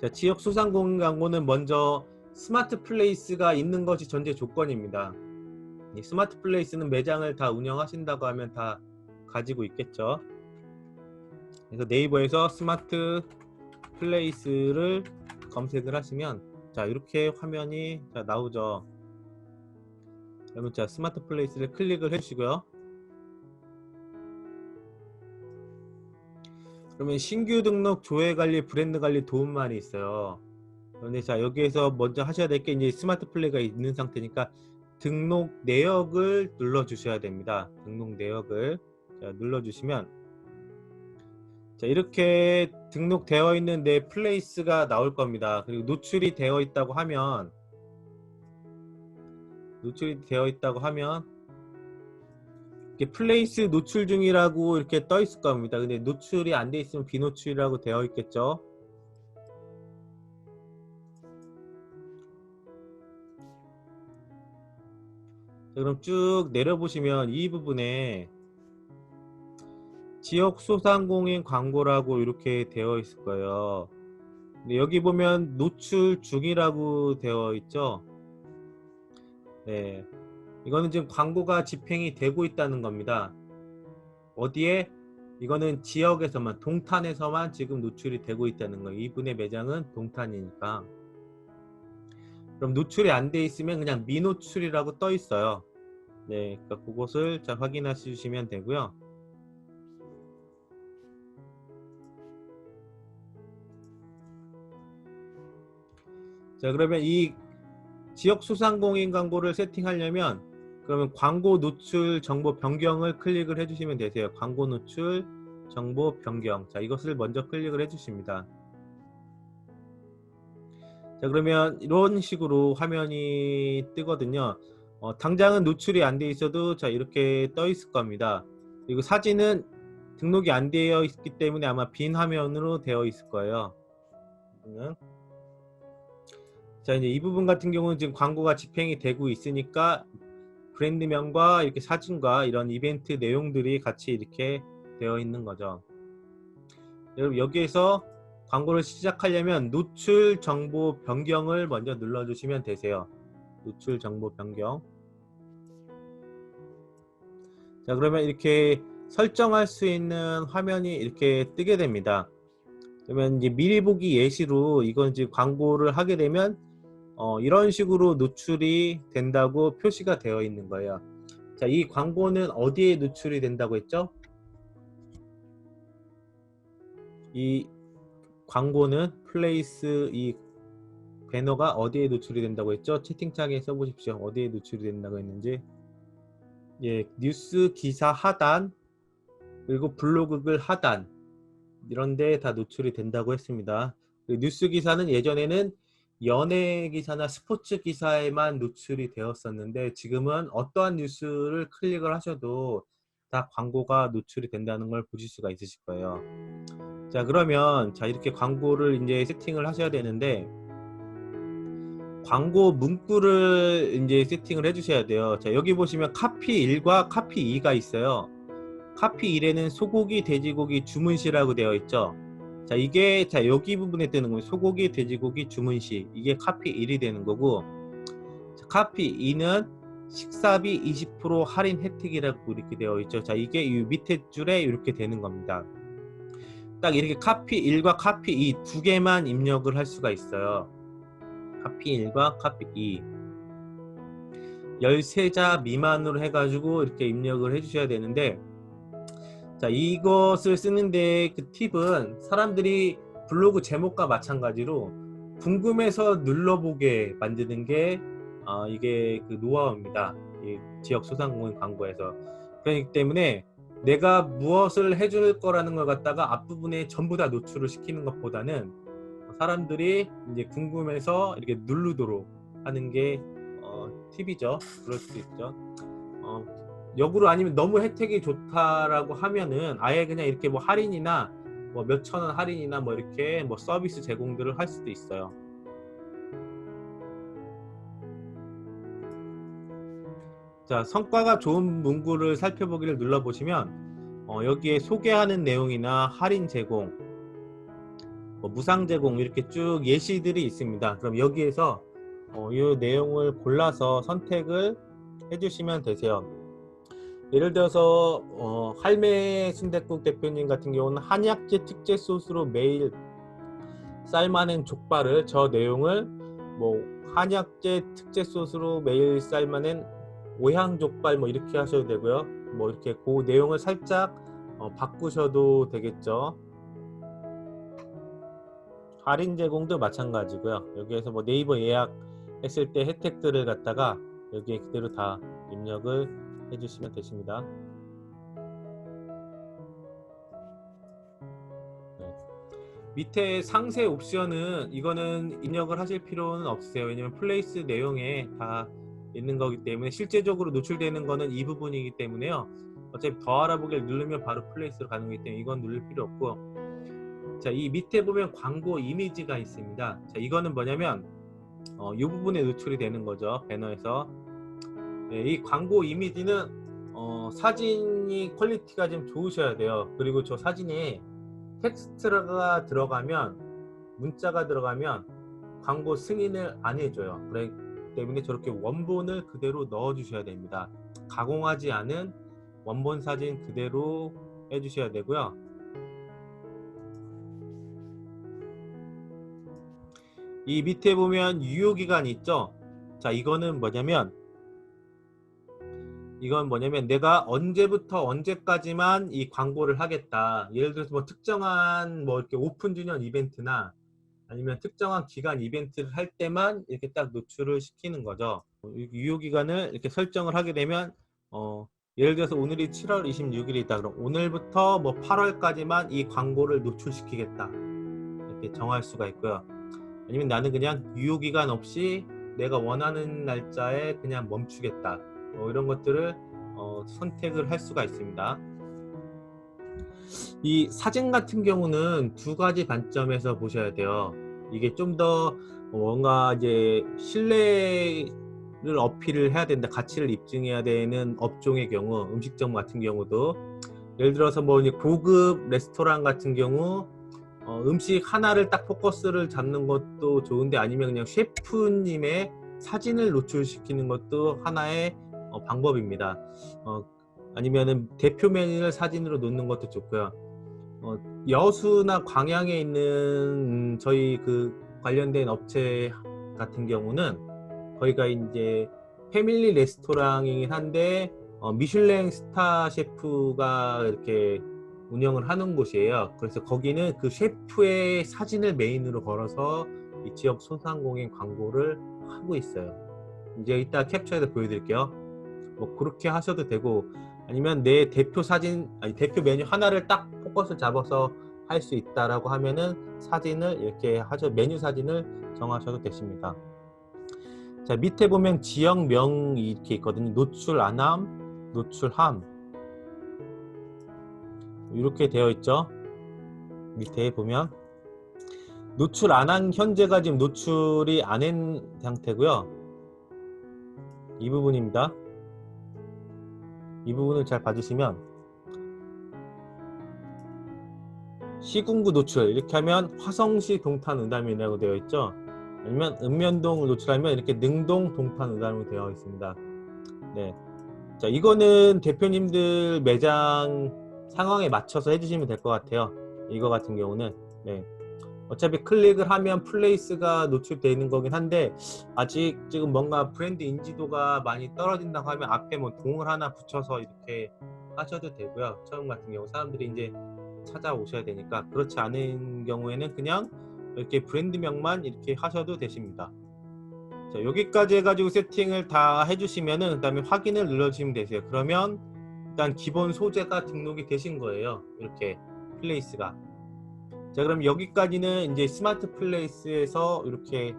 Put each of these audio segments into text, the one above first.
자, 지역 소상공인 광고는 먼저 스마트 플레이스가 있는 것이 전제 조건입니다. 이 스마트 플레이스는 매장을 다 운영하신다고 하면 다 가지고 있겠죠. 그래서 네이버에서 스마트 플레이스를 검색을 하시면 자, 이렇게 화면이 나오죠. 그러면 자, 스마트 플레이스를 클릭을 해주시고요. 그러면 신규 등록, 조회 관리, 브랜드 관리 도움말이 있어요. 그런데 자, 여기에서 먼저 하셔야 될 게 이제 스마트 플레이가 있는 상태니까 등록 내역을 눌러 주셔야 됩니다. 등록 내역을 자, 눌러 주시면 자, 이렇게 등록되어 있는 내 플레이스가 나올 겁니다. 그리고 노출이 되어 있다고 하면 이렇게 플레이스 노출 중이라고 이렇게 떠 있을 겁니다. 근데 노출이 안 돼 있으면 비노출이라고 되어 있겠죠. 자, 그럼 쭉 내려보시면 이 부분에 지역 소상공인 광고라고 이렇게 되어 있을 거예요. 근데 여기 보면 노출 중이라고 되어 있죠. 네, 이거는 지금 광고가 집행이 되고 있다는 겁니다. 어디에? 이거는 지역에서만, 동탄에서만 지금 노출이 되고 있다는 거예요. 이분의 매장은 동탄이니까. 그럼 노출이 안 돼 있으면 그냥 미노출이라고 떠 있어요. 네, 그러니까 그것을 자, 확인해 주시면 되고요. 자, 그러면 이 지역 소상공인 광고를 세팅하려면 그러면 광고 노출 정보 변경을 클릭을 해주시면 되세요. 광고 노출 정보 변경. 자, 이것을 먼저 클릭을 해주십니다. 자, 그러면 이런 식으로 화면이 뜨거든요. 당장은 노출이 안 돼 있어도 자, 이렇게 떠 있을 겁니다. 그리고 사진은 등록이 안 되어 있기 때문에 아마 빈 화면으로 되어 있을 거예요. 자, 이제 이 부분 같은 경우는 지금 광고가 집행이 되고 있으니까 브랜드명과 이렇게 사진과 이런 이벤트 내용들이 같이 이렇게 되어 있는 거죠. 여러분, 여기에서 광고를 시작하려면 노출 정보 변경을 먼저 눌러 주시면 되세요. 노출 정보 변경. 자, 그러면 이렇게 설정할 수 있는 화면이 이렇게 뜨게 됩니다. 그러면 이제 미리 보기 예시로 이건 이제 광고를 하게 되면 이런 식으로 노출이 된다고 표시가 되어 있는 거예요. 자, 이 광고는 어디에 노출이 된다고 했죠? 이 광고는 플레이스, 이 배너가 어디에 노출이 된다고 했죠? 채팅창에 써보십시오. 어디에 노출이 된다고 했는지. 예, 뉴스 기사 하단 그리고 블로그 글 하단 이런 데 다 노출이 된다고 했습니다. 뉴스 기사는 예전에는 연예 기사나 스포츠 기사에만 노출이 되었었는데 지금은 어떠한 뉴스를 클릭을 하셔도 다 광고가 노출이 된다는 걸 보실 수가 있으실 거예요. 자, 그러면 자, 이렇게 광고를 이제 세팅을 하셔야 되는데 광고 문구를 이제 세팅을 해 주셔야 돼요. 자, 여기 보시면 카피 1과 카피 2가 있어요. 카피 1에는 소고기, 돼지고기, 주문시라고 되어 있죠. 자, 이게 자, 여기 부분에 뜨는 거예요. 소고기, 돼지고기, 주문시. 이게 카피 1이 되는 거고, 자, 카피 2는 식사비 20% 할인 혜택이라고 이렇게 되어 있죠. 자, 이게 이 밑에 줄에 이렇게 되는 겁니다. 딱 이렇게 카피 1과 카피 2 두 개만 입력을 할 수가 있어요. 카피 1과 카피 2 13자 미만으로 해가지고 이렇게 입력을 해주셔야 되는데, 자, 이것을 쓰는데 그 팁은 사람들이 블로그 제목과 마찬가지로 궁금해서 눌러보게 만드는 게 이게 그 노하우입니다. 이 지역 소상공인 광고에서. 그렇기 때문에 내가 무엇을 해줄 거라는 걸 갖다가 앞부분에 전부 다 노출을 시키는 것보다는 사람들이 이제 궁금해서 이렇게 누르도록 하는 게 팁이죠. 그럴 수 있죠. 역으로 아니면 너무 혜택이 좋다라고 하면은 아예 그냥 이렇게 뭐 할인이나 뭐 몇천원 할인이나 뭐 이렇게 뭐 서비스 제공들을 할 수도 있어요. 자, 성과가 좋은 문구를 살펴보기를 눌러보시면 여기에 소개하는 내용이나 할인 제공, 뭐 무상 제공 이렇게 쭉 예시들이 있습니다. 그럼 여기에서 이 내용을 골라서 선택을 해주시면 되세요. 예를 들어서 할매 순댓국 대표님 같은 경우는 한약재 특제 소스로 매일 삶아낸 족발을, 저 내용을 뭐 한약재 특제 소스로 매일 삶아낸 오향족발 뭐 이렇게 하셔도 되고요. 뭐 이렇게 그 내용을 살짝 바꾸셔도 되겠죠. 할인 제공도 마찬가지고요. 여기에서 뭐 네이버 예약했을 때 혜택들을 갖다가 여기에 그대로 다 입력을 해주시면 되십니다. 네. 밑에 상세 옵션은 이거는 입력을 하실 필요는 없으세요. 왜냐면 플레이스 내용에 다 있는 거기 때문에 실제적으로 노출되는 거는 이 부분이기 때문에요. 어차피 더 알아보기를 누르면 바로 플레이스로 가는 거기 때문에 이건 누를 필요 없고, 자, 이 밑에 보면 광고 이미지가 있습니다. 자, 이거는 뭐냐면 이 부분에 노출이 되는 거죠. 배너에서. 네, 이 광고 이미지는 사진이 퀄리티가 좀 좋으셔야 돼요. 그리고 저 사진에 텍스트가 들어가면, 문자가 들어가면 광고 승인을 안 해줘요. 그렇기 때문에 저렇게 원본을 그대로 넣어 주셔야 됩니다. 가공하지 않은 원본 사진 그대로 해주셔야 되고요. 이 밑에 보면 유효기간 있죠. 자, 이건 뭐냐면 내가 언제부터 언제까지만 이 광고를 하겠다. 예를 들어서 뭐 특정한 뭐 이렇게 오픈 주년 이벤트나 아니면 특정한 기간 이벤트를 할 때만 이렇게 딱 노출을 시키는 거죠. 유효기간을 이렇게 설정을 하게 되면 예를 들어서 오늘이 7월 26일이다. 그럼 오늘부터 뭐 8월까지만 이 광고를 노출시키겠다. 이렇게 정할 수가 있고요. 아니면 나는 그냥 유효기간 없이 내가 원하는 날짜에 그냥 멈추겠다. 이런 것들을 선택을 할 수가 있습니다. 이 사진 같은 경우는 두 가지 관점에서 보셔야 돼요. 이게 좀 더 뭔가 이제 신뢰를 어필을 해야 된다, 가치를 입증해야 되는 업종의 경우, 음식점 같은 경우도 예를 들어서 뭐 고급 레스토랑 같은 경우 음식 하나를 딱 포커스를 잡는 것도 좋은데, 아니면 그냥 셰프님의 사진을 노출시키는 것도 하나의 방법입니다. 아니면은 대표 메뉴를 사진으로 놓는 것도 좋고요. 여수나 광양에 있는 저희 그 관련된 업체 같은 경우는 거기가 이제 패밀리 레스토랑이긴 한데 미슐랭 스타 셰프가 이렇게 운영을 하는 곳이에요. 그래서 거기는 그 셰프의 사진을 메인으로 걸어서 이 지역 소상공인 광고를 하고 있어요. 이제 이따 캡처해서 보여드릴게요. 뭐 그렇게 하셔도 되고, 아니면 내 대표 사진, 대표 메뉴 하나를 딱 포커스 잡아서 할 수 있다라고 하면은 사진을 이렇게 하셔, 메뉴 사진을 정하셔도 되십니다. 자, 밑에 보면 지역명이 이렇게 있거든요. 노출 안함, 노출함 이렇게 되어 있죠. 밑에 보면 노출 안 한, 현재가 지금 노출이 안 한 상태고요. 이 부분입니다. 이 부분을 잘 봐주시면 시군구 노출 이렇게 하면 화성시 동탄 의담이라고 되어 있죠. 아니면 읍면동을 노출하면 이렇게 능동 동탄 의담으로 되어 있습니다. 네. 자, 이거는 대표님들 매장 상황에 맞춰서 해주시면 될 것 같아요. 이거 같은 경우는 네. 어차피 클릭을 하면 플레이스가 노출되는 거긴 한데, 아직 지금 뭔가 브랜드 인지도가 많이 떨어진다고 하면 앞에 뭐 동을 하나 붙여서 이렇게 하셔도 되고요. 처음 같은 경우 사람들이 이제 찾아오셔야 되니까. 그렇지 않은 경우에는 그냥 이렇게 브랜드명만 이렇게 하셔도 되십니다. 자, 여기까지 해가지고 세팅을 다 해주시면은, 그 다음에 확인을 눌러주시면 되세요. 그러면 일단 기본 소재가 등록이 되신 거예요. 이렇게 플레이스가. 자, 그럼 여기까지는 이제 스마트 플레이스에서 이렇게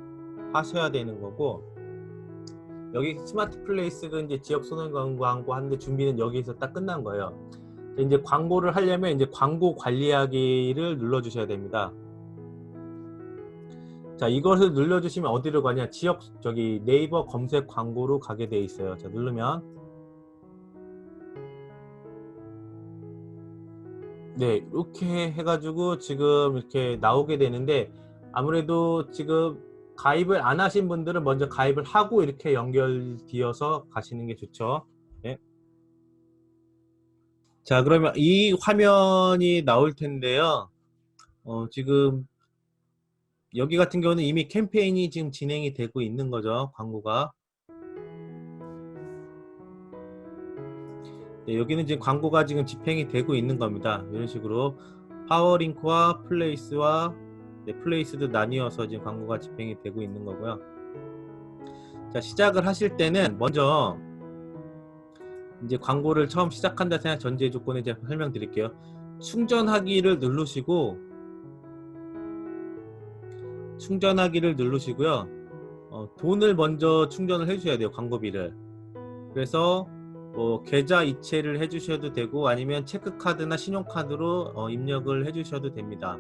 하셔야 되는 거고, 여기 스마트 플레이스가 이제 지역 소상 광고 하는데 준비는 여기서 딱 끝난 거예요. 이제 광고를 하려면 이제 광고 관리하기를 눌러주셔야 됩니다. 자, 이것을 눌러주시면 어디로 가냐? 지역 네이버 검색 광고로 가게 돼 있어요. 자, 누르면 네, 이렇게 해가지고 지금 이렇게 나오게 되는데, 아무래도 지금 가입을 안 하신 분들은 먼저 가입을 하고 이렇게 연결되어서 가시는 게 좋죠. 네. 자, 그러면 이 화면이 나올 텐데요. 지금 여기 같은 경우는 이미 캠페인이 지금 진행이 되고 있는 거죠. 광고가. 네, 여기는 지금 광고가 지금 집행이 되고 있는 겁니다. 이런 식으로 파워링크와 플레이스와, 네, 플레이스도 나뉘어서 지금 광고가 집행이 되고 있는 거고요. 자, 시작을 하실 때는 먼저 이제 광고를 처음 시작한다 생각 전제 조건을 제가 설명드릴게요. 충전하기를 누르시고요. 돈을 먼저 충전을 해주셔야 돼요. 광고비를. 그래서 계좌 이체를 해주셔도 되고 아니면 체크카드나 신용카드로 입력을 해주셔도 됩니다.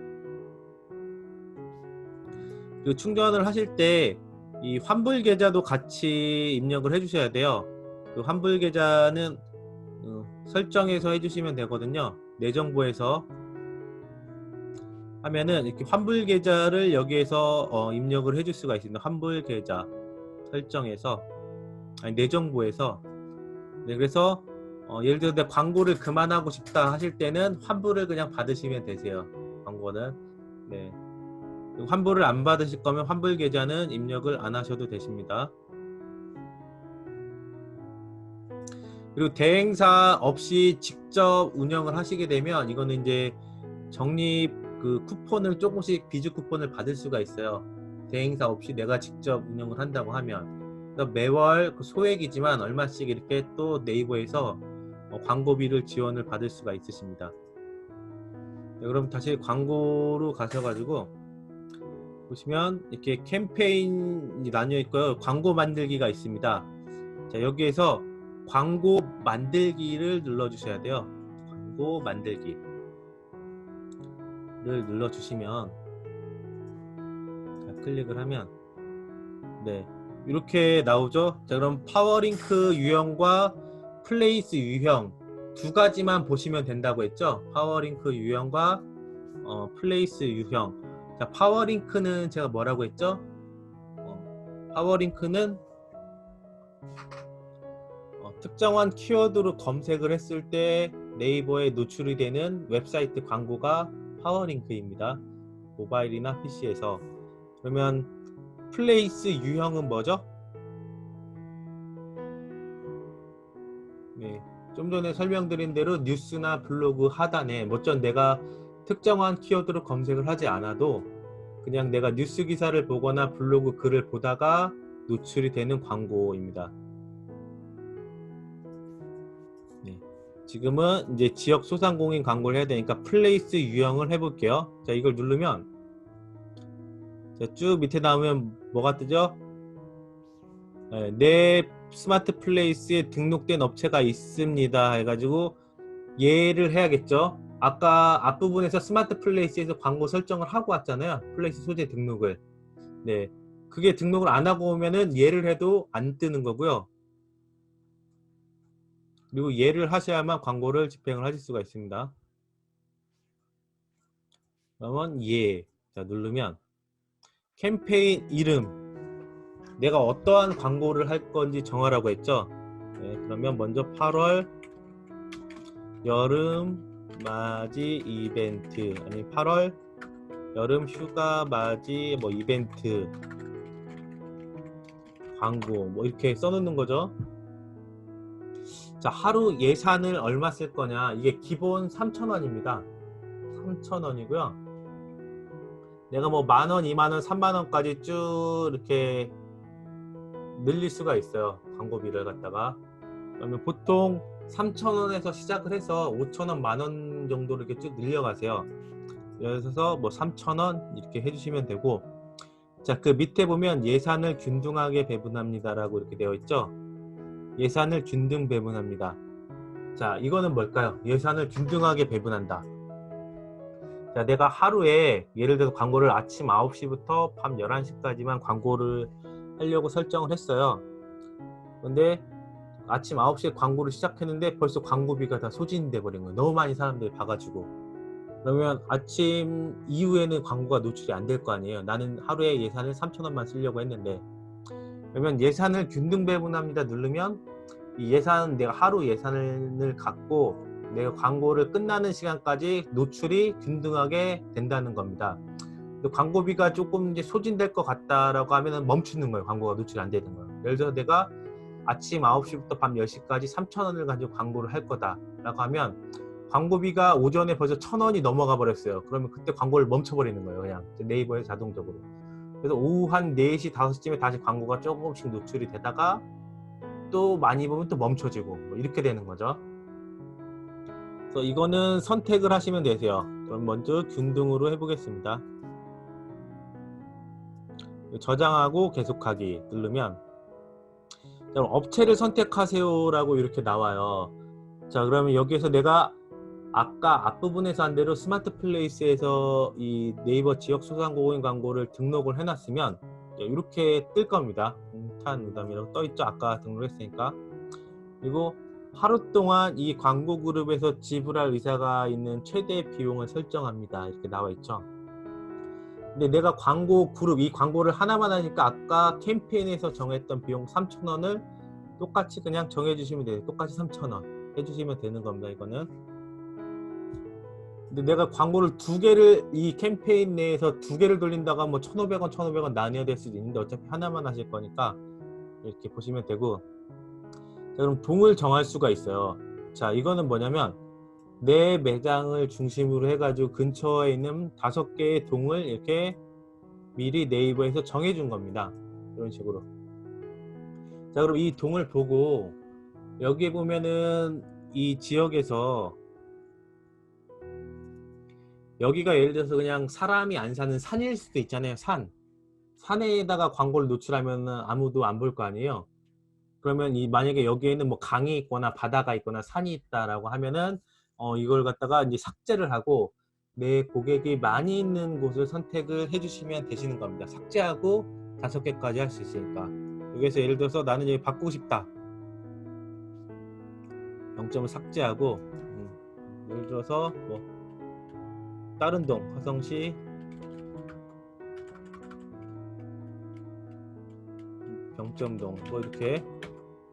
그리고 충전을 하실 때 이 환불 계좌도 같이 입력을 해주셔야 돼요. 그 환불 계좌는 설정해서 해주시면 되거든요. 내 정보에서 하면은 이렇게 환불 계좌를 여기에서 입력을 해줄 수가 있습니다. 환불 계좌 설정해서, 아니 내 정보에서. 네, 그래서 예를 들어 내가 광고를 그만하고 싶다 하실 때는 환불을 그냥 받으시면 되세요. 광고는. 네. 환불을 안 받으실 거면 환불 계좌는 입력을 안 하셔도 되십니다. 그리고 대행사 없이 직접 운영을 하시게 되면 이거는 이제 적립 그 쿠폰을 조금씩 비즈 쿠폰을 받을 수가 있어요. 대행사 없이 내가 직접 운영을 한다고 하면. 그러니까 매월 그 소액이지만 얼마씩 이렇게 또 네이버에서 광고비를 지원을 받을 수가 있으십니다. 네, 그럼 다시 광고로 가셔가지고 보시면 이렇게 캠페인이 나뉘어 있고요. 광고 만들기가 있습니다. 자, 여기에서 광고 만들기를 눌러주셔야 돼요. 광고 만들기를 눌러주시면, 자, 클릭을 하면 네, 이렇게 나오죠. 자, 그럼 파워링크 유형과 플레이스 유형 두 가지만 보시면 된다고 했죠. 파워링크 유형과 플레이스 유형. 자, 파워링크는 제가 뭐라고 했죠? 파워링크는 특정한 키워드로 검색을 했을 때 네이버에 노출이 되는 웹사이트 광고가 파워링크입니다. 모바일이나 PC에서. 그러면 플레이스 유형은 뭐죠? 네, 좀 전에 설명드린 대로 뉴스나 블로그 하단에 뭐전 내가 특정한 키워드로 검색을 하지 않아도 그냥 내가 뉴스 기사를 보거나 블로그 글을 보다가 노출이 되는 광고입니다. 네, 지금은 이제 지역 소상공인 광고를 해야 되니까 플레이스 유형을 해볼게요. 자, 이걸 누르면 자, 쭉 밑에 나오면 뭐가 뜨죠? 네, 내 스마트 플레이스에 등록된 업체가 있습니다 해가지고 얘를 해야겠죠. 아까 앞부분에서 스마트 플레이스에서 광고 설정을 하고 왔잖아요. 플레이스 소재 등록을. 네, 그게 등록을 안 하고 오면은 얘를 해도 안 뜨는 거고요. 그리고 얘를 하셔야만 광고를 집행을 하실 수가 있습니다. 그러면 얘, 자, 누르면 캠페인 이름, 내가 어떠한 광고를 할 건지 정하라고 했죠. 네, 그러면 먼저 8월 여름 맞이 이벤트, 아니 8월 여름 휴가 맞이 뭐 이벤트 광고 뭐 이렇게 써놓는 거죠. 자, 하루 예산을 얼마 쓸 거냐. 이게 기본 3,000원입니다. 3,000원이고요. 내가 뭐 만원, 2만원, 3만원까지 쭉 이렇게 늘릴 수가 있어요. 광고비를 갖다가. 그러면 보통 3,000원에서 시작을 해서 5,000원, 만원 정도로 이렇게 쭉 늘려가세요. 그래서 뭐 3,000원 이렇게 해주시면 되고, 자, 그 밑에 보면 예산을 균등하게 배분합니다 라고 이렇게 되어 있죠. 예산을 균등 배분합니다. 자, 이거는 뭘까요? 예산을 균등하게 배분한다. 자, 내가 하루에 예를 들어서 광고를 아침 9시부터 밤 11시까지만 광고를 하려고 설정을 했어요. 근데 아침 9시에 광고를 시작했는데 벌써 광고비가 다 소진돼 버린 거예요. 너무 많이 사람들이 봐가지고. 그러면 아침 이후에는 광고가 노출이 안 될 거 아니에요. 나는 하루에 예산을 3,000원만 쓰려고 했는데, 그러면 예산을 균등 배분합니다 누르면 이 예산, 내가 하루 예산을 갖고 내가 광고를 끝나는 시간까지 노출이 균등하게 된다는 겁니다. 광고비가 조금 이제 소진될 것 같다라고 하면 멈추는 거예요. 광고가 노출이 안 되는 거예요. 예를 들어 내가 아침 9시부터 밤 10시까지 3,000원을 가지고 광고를 할 거다 라고 하면 광고비가 오전에 벌써 1,000원이 넘어가 버렸어요. 그러면 그때 광고를 멈춰버리는 거예요. 그냥 네이버에서 자동적으로. 그래서 오후 한 4시 5시쯤에 다시 광고가 조금씩 노출이 되다가 또 많이 보면 또 멈춰지고 뭐 이렇게 되는 거죠. 그래서 이거는 선택을 하시면 되세요. 그럼 먼저 균등으로 해보겠습니다. 저장하고 계속하기 누르면, 자, 업체를 선택하세요 라고 이렇게 나와요. 자, 그러면 여기에서 내가 아까 앞부분에서 한 대로 스마트 플레이스에서 이 네이버 지역 소상공인 광고를 등록을 해놨으면 이렇게 뜰 겁니다. 탄 의담이라고 떠있죠. 아까 등록했으니까. 그리고 하루 동안 이 광고 그룹에서 지불할 의사가 있는 최대 비용을 설정합니다. 이렇게 나와 있죠. 근데 내가 광고 그룹, 이 광고를 하나만 하니까 아까 캠페인에서 정했던 비용 3,000원을 똑같이 그냥 정해주시면 돼요. 똑같이 3,000원 해주시면 되는 겁니다. 이거는. 근데 내가 광고를 2개를 이 캠페인 내에서 2개를 돌린다가 뭐 1,500원, 1,500원 나뉘어야 될 수도 있는데 어차피 하나만 하실 거니까 이렇게 보시면 되고, 자, 그럼 동을 정할 수가 있어요. 자, 이거는 뭐냐면 내 매장을 중심으로 해가지고 근처에 있는 5개의 동을 이렇게 미리 네이버에서 정해준 겁니다. 이런 식으로. 자, 그럼 이 동을 보고 여기에 보면은 이 지역에서 여기가 예를 들어서 그냥 사람이 안 사는 산일 수도 있잖아요. 산에다가 광고를 노출하면 아무도 안 볼 거 아니에요. 그러면 이 만약에 여기에는 뭐 강이 있거나 바다가 있거나 산이 있다라고 하면은 이걸 갖다가 이제 삭제를 하고 내 고객이 많이 있는 곳을 선택을 해주시면 되시는 겁니다. 삭제하고 5개까지 할 수 있으니까. 여기서 예를 들어서 나는 여기 바꾸고 싶다. 0점을 삭제하고 예를 들어서 뭐 다른 동, 화성시 병점동 뭐 이렇게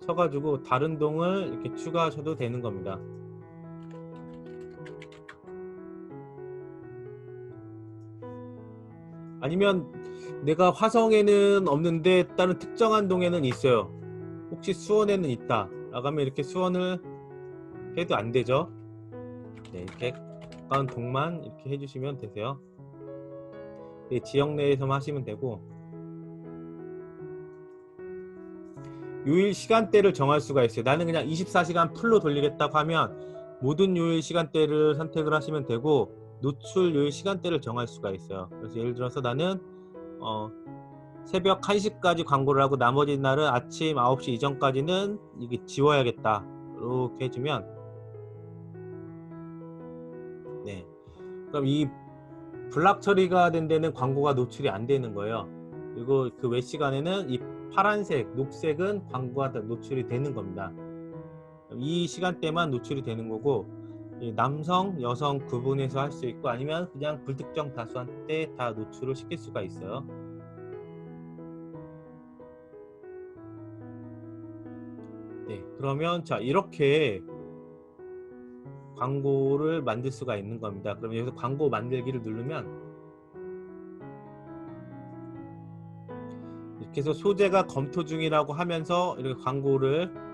쳐가지고 다른 동을 이렇게 추가하셔도 되는 겁니다. 아니면 내가 화성에는 없는데 다른 특정한 동에는 있어요. 혹시 수원에는 있다 라고 하면 이렇게 수원을 해도 안 되죠. 네, 이렇게 가까운 동만 이렇게 해주시면 되세요. 네, 지역 내에서만 하시면 되고, 요일 시간대를 정할 수가 있어요. 나는 그냥 24시간 풀로 돌리겠다고 하면 모든 요일 시간대를 선택을 하시면 되고, 노출 요일 시간대를 정할 수가 있어요. 그래서 예를 들어서 나는 새벽 1시까지 광고를 하고 나머지 날은 아침 9시 이전까지는 이게 지워야겠다 이렇게 해주면, 네, 그럼 이 블락 처리가 된 데는 광고가 노출이 안 되는 거예요. 그리고 그 외 시간에는 이 파란색, 녹색은 광고가 노출이 되는 겁니다. 이 시간대만 노출이 되는 거고, 남성, 여성 구분해서 할 수 있고 아니면 그냥 불특정 다수한테 다 노출을 시킬 수가 있어요. 네, 그러면 자, 이렇게 광고를 만들 수가 있는 겁니다. 그럼 여기서 광고 만들기를 누르면 이렇게 해서 소재가 검토 중이라고 하면서 이렇게 광고를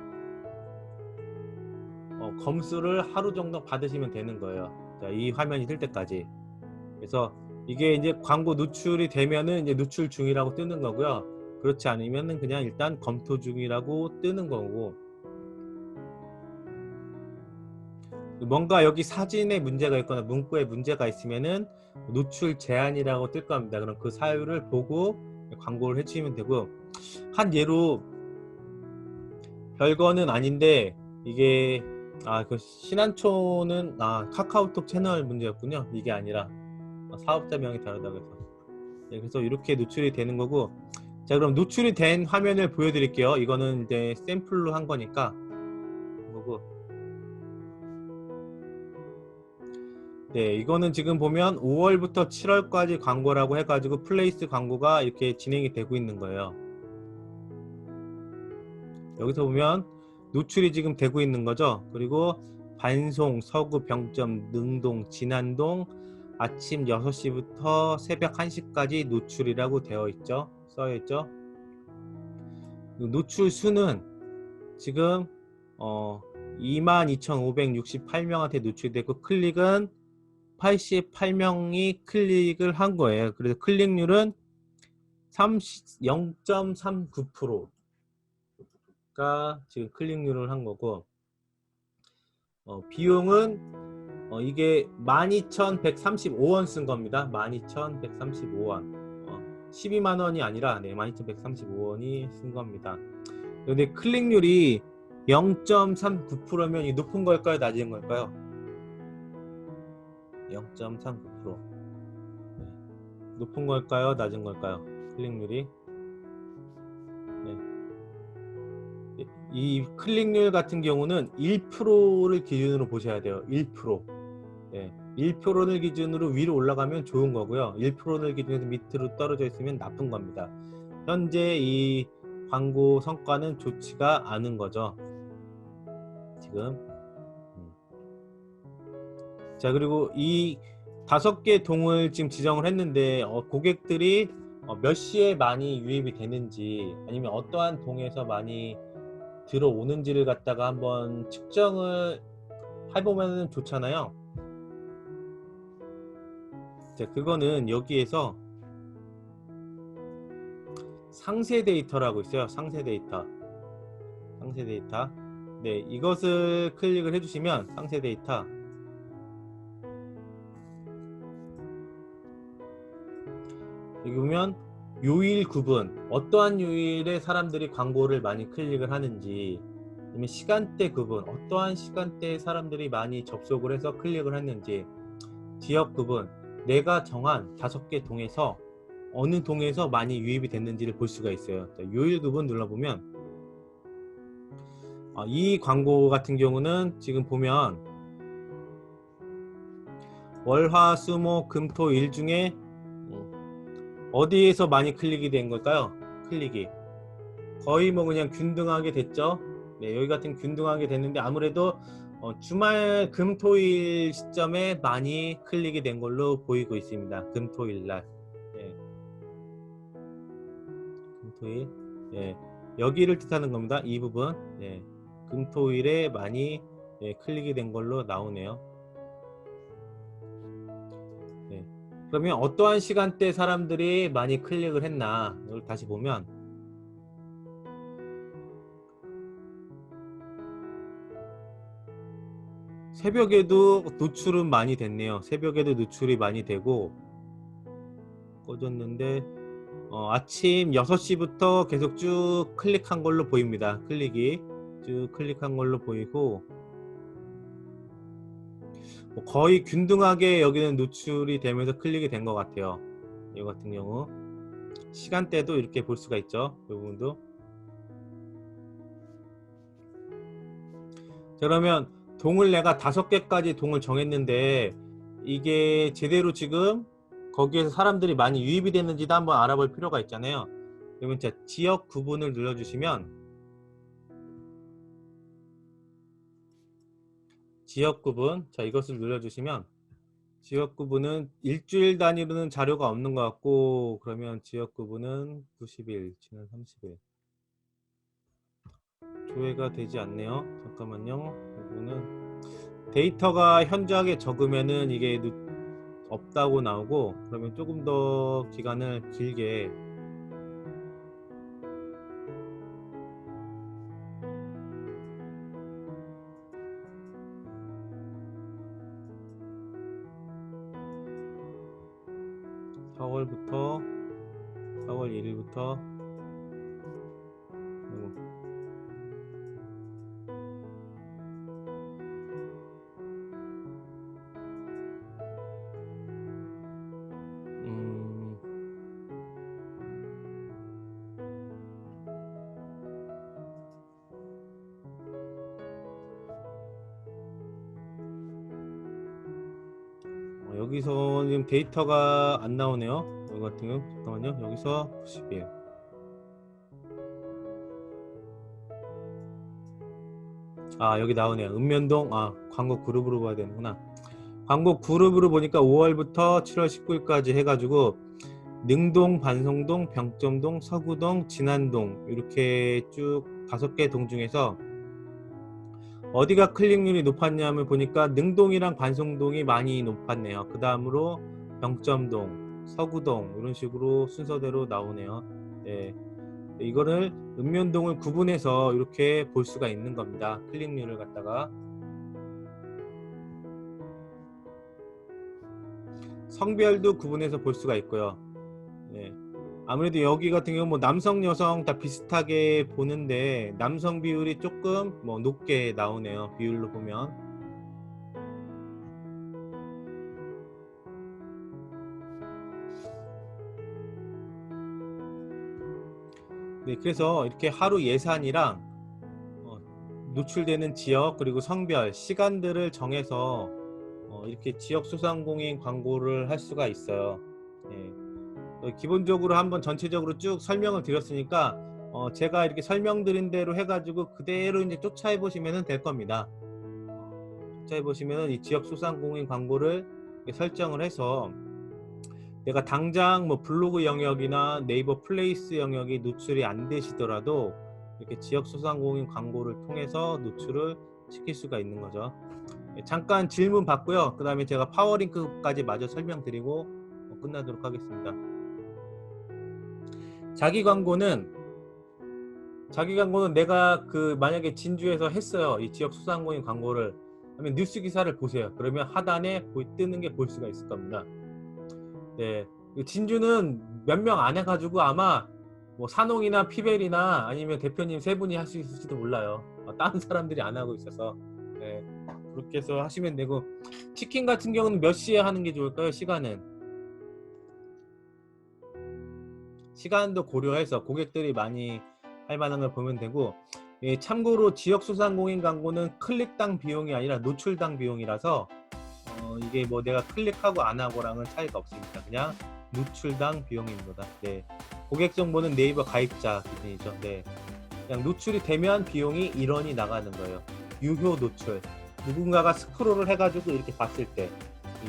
검수를 하루 정도 받으시면 되는 거예요. 자, 이 화면이 뜰 때까지. 그래서 이게 이제 광고 노출이 되면은 이제 노출 중이라고 뜨는 거고요. 그렇지 않으면은 그냥 일단 검토 중이라고 뜨는 거고, 뭔가 여기 사진에 문제가 있거나 문구에 문제가 있으면은 노출 제한이라고 뜰 겁니다. 그럼 그 사유를 보고 광고를 해주시면 되고, 한 예로 별거는 아닌데 이게 그 신한초는 카카오톡 채널 문제였군요. 이게 아니라 사업자명이 다르다고 해서. 네, 그래서 이렇게 노출이 되는 거고, 자, 그럼 노출이 된 화면을 보여드릴게요. 이거는 이제 샘플로 한 거니까. 보고 네, 이거는 지금 보면 5월부터 7월까지 광고라고 해가지고 플레이스 광고가 이렇게 진행이 되고 있는 거예요. 여기서 보면 노출이 지금 되고 있는 거죠. 그리고 반송, 서구, 병점, 능동, 진안동 아침 6시부터 새벽 1시까지 노출이라고 되어 있죠. 써 있죠. 노출 수는 지금 22,568명한테 노출되고 클릭은 88명이 클릭을 한 거예요. 그래서 클릭률은 0.39%가 지금 클릭률을 한 거고, 비용은 이게 12,135원 쓴 겁니다. 12,135원. 12만 원이 아니라 12,135원이 쓴 겁니다. 근데 클릭률이 0.39%면 이 높은 걸까요? 낮은 걸까요? 0.39%. 높은 걸까요? 낮은 걸까요? 클릭률이. 네. 이 클릭률 같은 경우는 1%를 기준으로 보셔야 돼요. 1%. 네. 1%를 기준으로 위로 올라가면 좋은 거고요. 1%를 기준에서 밑으로 떨어져 있으면 나쁜 겁니다. 현재 이 광고 성과는 좋지가 않은 거죠. 지금. 자, 그리고 이 5개 동을 지금 지정을 했는데 고객들이 몇 시에 많이 유입이 되는지 아니면 어떠한 동에서 많이 들어오는지를 갖다가 한번 측정을 해보면 좋잖아요. 자, 그거는 여기에서 상세 데이터라고 있어요. 상세 데이터. 상세 데이터. 네, 이것을 클릭을 해주시면 상세 데이터. 여기 보면 요일 구분, 어떠한 요일에 사람들이 광고를 많이 클릭을 하는지, 아니면 시간대 구분, 어떠한 시간대에 사람들이 많이 접속을 해서 클릭을 했는지, 지역 구분, 내가 정한 5개 동에서 어느 동에서 많이 유입이 됐는지를 볼 수가 있어요. 자, 요일 구분 눌러보면 이 광고 같은 경우는 지금 보면 월, 화, 수, 목, 금, 토, 일 중에 어디에서 많이 클릭이 된 걸까요? 클릭이 거의 뭐 그냥 균등하게 됐죠. 네, 여기 같은 균등하게 됐는데 아무래도 주말 금토일 시점에 많이 클릭이 된 걸로 보이고 있습니다. 금토일 날. 네. 금토일. 네. 여기를 뜻하는 겁니다. 이 부분. 네. 금토일에 많이 클릭이 된 걸로 나오네요. 네. 그러면 어떠한 시간대 사람들이 많이 클릭을 했나 이걸 다시 보면 새벽에도 노출은 많이 됐네요. 새벽에도 노출이 많이 되고 꺼졌는데 아침 6시부터 계속 쭉 클릭한 걸로 보입니다. 클릭이 쭉 클릭한 걸로 보이고 거의 균등하게 여기는 노출이 되면서 클릭이 된 것 같아요. 이 같은 경우 시간대도 이렇게 볼 수가 있죠. 이 부분도. 자, 그러면 동을 내가 5개까지 동을 정했는데 이게 제대로 지금 거기에서 사람들이 많이 유입이 됐는지도 한번 알아볼 필요가 있잖아요. 그러면 자, 지역 구분을 눌러주시면 지역 구분, 자 이것을 눌러주시면 지역 구분은 일주일 단위로는 자료가 없는 것 같고 그러면 지역 구분은 90일, 지난 30일 조회가 되지 않네요. 잠깐만요. 이거는 데이터가 현저하게 적으면은 이게 없다고 나오고 그러면 조금 더 기간을 길게 4월부터 4월 1일부터 음, 여기서 지금 데이터가 안 나오네요. 여기 같은 경우 잠깐만요. 여기서 91. 아, 여기 나오네요. 읍면동. 아, 광고 그룹으로 봐야 되는구나. 광고 그룹으로 보니까 5월부터 7월 19일까지 해가지고 능동, 반송동, 병점동, 서구동, 진안동 이렇게 쭉 5개 동 중에서 어디가 클릭률이 높았냐면 보니까 능동이랑 반송동이 많이 높았네요. 그 다음으로 병점동, 서구동 이런 식으로 순서대로 나오네요. 네. 이거를 읍면동을 구분해서 이렇게 볼 수가 있는 겁니다. 클릭률을 갖다가 성별도 구분해서 볼 수가 있고요. 네. 아무래도 여기 같은 경우 뭐 남성 여성 다 비슷하게 보는데 남성 비율이 조금 뭐 높게 나오네요. 비율로 보면. 네, 그래서 이렇게 하루 예산이랑 노출되는 지역 그리고 성별 시간들을 정해서 이렇게 지역 소상공인 광고를 할 수가 있어요. 네. 기본적으로 한번 전체적으로 쭉 설명을 드렸으니까 제가 이렇게 설명드린 대로 해가지고 그대로 이제 쫓아해 보시면 될 겁니다. 쫓아해 보시면 이 지역 소상공인 광고를 설정을 해서 내가 당장 뭐 블로그 영역이나 네이버 플레이스 영역이 노출이 안 되시더라도 이렇게 지역 소상공인 광고를 통해서 노출을 시킬 수가 있는 거죠. 잠깐 질문 받고요. 그 다음에 제가 파워링크까지 마저 설명드리고 끝나도록 하겠습니다. 자기 광고는 내가 만약에 진주에서 했어요. 이 지역 소상공인 광고를 하면 뉴스 기사를 보세요. 그러면 하단에 뜨는 게 볼 수가 있을 겁니다. 네, 진주는 몇 명 안 해가지고 아마 뭐 산홍이나 피벨이나 아니면 대표님 세 분이 할 수 있을지도 몰라요. 다른 사람들이 안 하고 있어서. 네, 그렇게 해서 하시면 되고, 치킨 같은 경우는 몇 시에 하는 게 좋을까요? 시간도 고려해서 고객들이 많이 할 만한 걸 보면 되고, 예, 참고로 지역 소상공인 광고는 클릭당 비용이 아니라 노출당 비용이라서 이게 뭐 내가 클릭하고 안 하고랑은 차이가 없습니다. 그냥 노출당 비용입니다. 네, 고객 정보는 네이버 가입자 기준이죠. 네, 그냥 노출이 되면 비용이 1원이 나가는 거예요. 유효 노출. 누군가가 스크롤을 해가지고 이렇게 봤을 때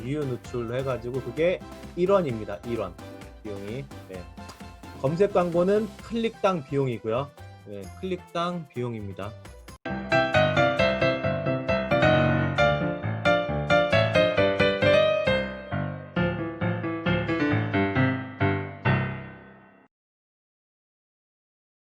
유효 노출로 해가지고 그게 1원입니다. 1원 비용이. 네. 검색 광고는 클릭당 비용이고요. 네, 클릭당 비용입니다.